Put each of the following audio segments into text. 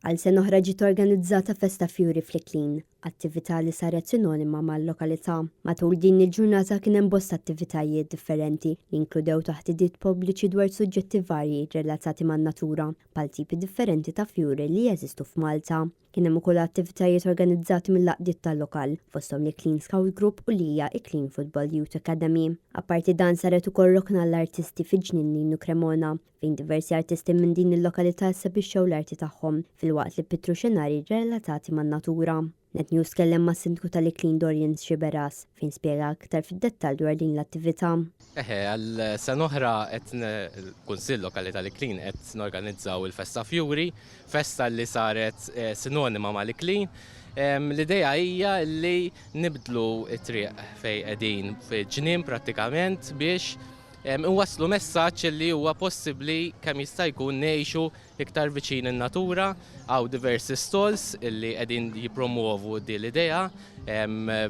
Għal sena oħra ġiet organizzata Festa Fjuri fl-Iklin, attività li saret sinonima mal-lokalità. Matul din il-ġurnata kien hemm bosta attivitajiet differenti li inkludew taħdidiet pubbliċi dwar suġġetti varji relatati man-natura, bħal tipi differenti ta' fjuri li jeżistu f'Malta. Kien hemm ukoll attivitajiet organizzati mill-laqdiet tal-lokal, fosthom li Clean Scout Group u li hija Clean Football Youth Academy. Apparti dan saret ukoll rokna l-artisti fi Ġninin u Cremona, fejn diversi artisti minn din il-lokalità sabixxew l-arti tagħhom fil-waqt li pittru xenarji relatati man-natura. Net News kellem ma' sindku tal-Clean Dorian Xiberas fejn spjega aktar fid-dettall dwar din l-attività. Għal sena oħra il-Kunsill Lokali tal-Clean qed norganizzaw il-Festa Fjuri, festa li saret sinonima mal-Clean. L-idea hija li nibdlu t-triq fejn qegħdin fi Ġnien prattikament biex nwaslu messaġġ li huwa possibbli kemm jista' jkun ngħixu iktar viċin in-natura, għaw diversi stalls illi qegħdin jippromuovu din l-idea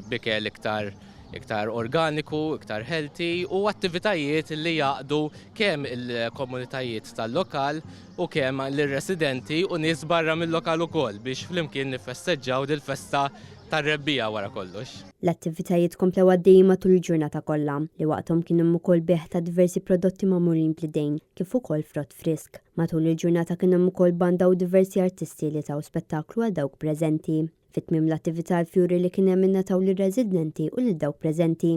bikel iktar organiku, iktar healthy u attivitajiet li jaqdu kemm il-komunitajiet tal-lokal u kemm l-residenti u nies barra mill-lokal ukoll biex flimkien nifesteġġaw dil-festa tar-rebbija wara kollox. L-attivitajiet komplew għaddejjin matul il-ġurnata kollha li waqthom kien hemm ukoll beħ ta' diversi prodotti magħmulin bl-idejn kif ukoll frott frisk. Matul il-ġurnata kien hemm ukoll banda u diversi artisti li taw spettaklu għal dawk preżenti. Fit-tmiem l-attività l-fjuri li kien hemm innataw lir-residenti u lil dawk preżenti.